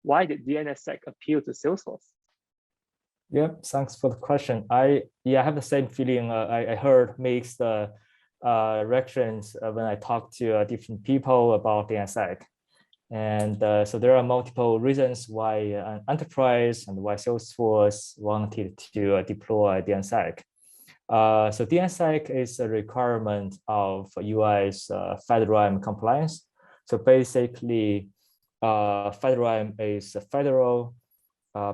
why did DNSSEC appeal to Salesforce? Yeah, thanks for the question. I have the same feeling. I heard mixed reactions when I talked to different people about DNSSEC. And so there are multiple reasons why an enterprise and why Salesforce wanted to deploy DNSSEC. So DNSSEC is a requirement of US FedRAMP compliance. So basically, FedRAMP is a federal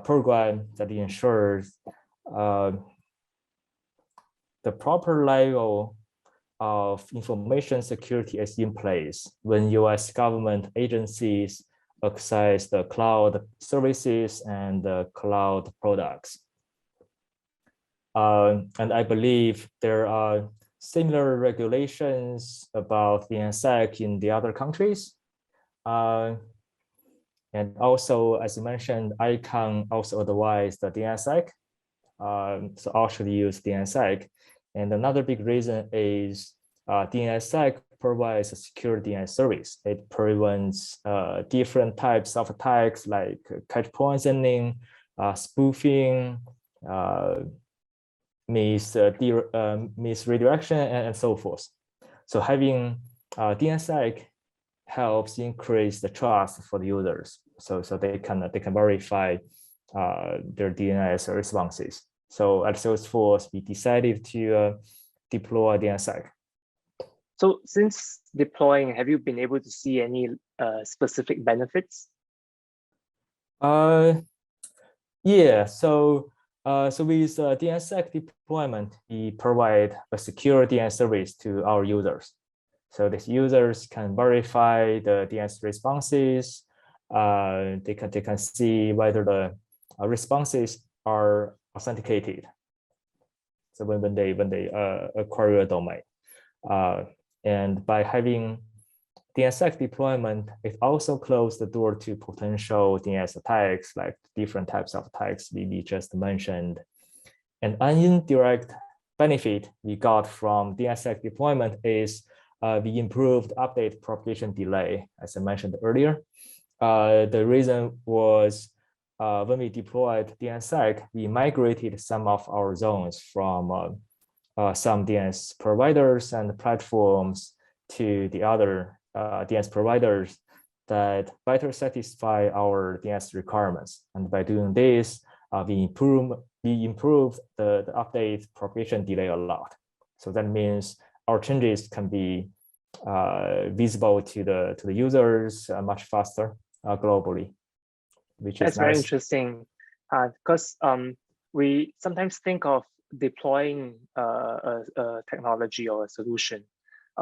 program that ensures the proper level of information security is in place when US government agencies access the cloud services and the cloud products. And I believe there are similar regulations about DNSSEC in the other countries. And also, as you mentioned, ICANN also advised the DNSSEC. So I should use DNSSEC. And another big reason is DNSSEC provides a secure DNS service. It prevents different types of attacks like cache poisoning, spoofing, misredirection, and so forth. So having DNSSEC helps increase the trust for the users, so they can verify their DNS responses. So at Salesforce, we decided to deploy DNSSEC. So since deploying, have you been able to see any specific benefits? Yeah. So with DNSSEC deployment, we provide a secure DNS service to our users. So these users can verify the DNS responses. They can see whether the responses are authenticated. So when they acquire a domain, and by having DNSSEC deployment, it also closed the door to potential DNS attacks, like different types of attacks we just mentioned. And an indirect benefit we got from DNSSEC deployment is the improved update propagation delay, as I mentioned earlier. The reason was when we deployed DNSSEC, we migrated some of our zones from some DNS providers and platforms to the other DNS providers that better satisfy our DNS requirements. And by doing this, we improved the update propagation delay a lot. So that means our changes can be visible to the users much faster globally, which is That's nice. Very interesting, because we sometimes think of deploying a technology or a solution.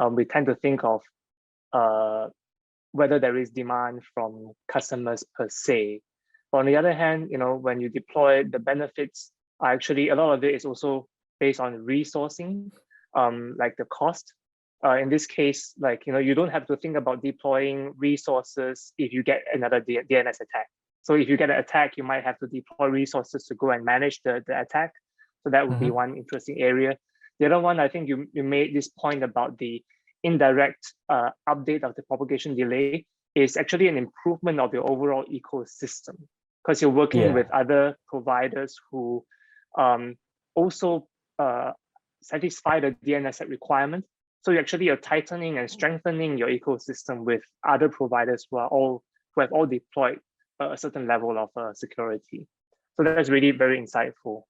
We tend to think of whether there is demand from customers per se. But on the other hand, when you deploy, the benefits are actually, a lot of it is also based on resourcing, like the cost. In this case, you don't have to think about deploying resources if you get another DNS attack. So if you get an attack, you might have to deploy resources to go and manage the attack. So that would be one interesting area. The other one, I think you made this point about the indirect update of the propagation delay is actually an improvement of your overall ecosystem, because you're working with other providers who also satisfy the DNSSEC requirement. So you actually are tightening and strengthening your ecosystem with other providers who have all deployed a certain level of security. So that's really very insightful.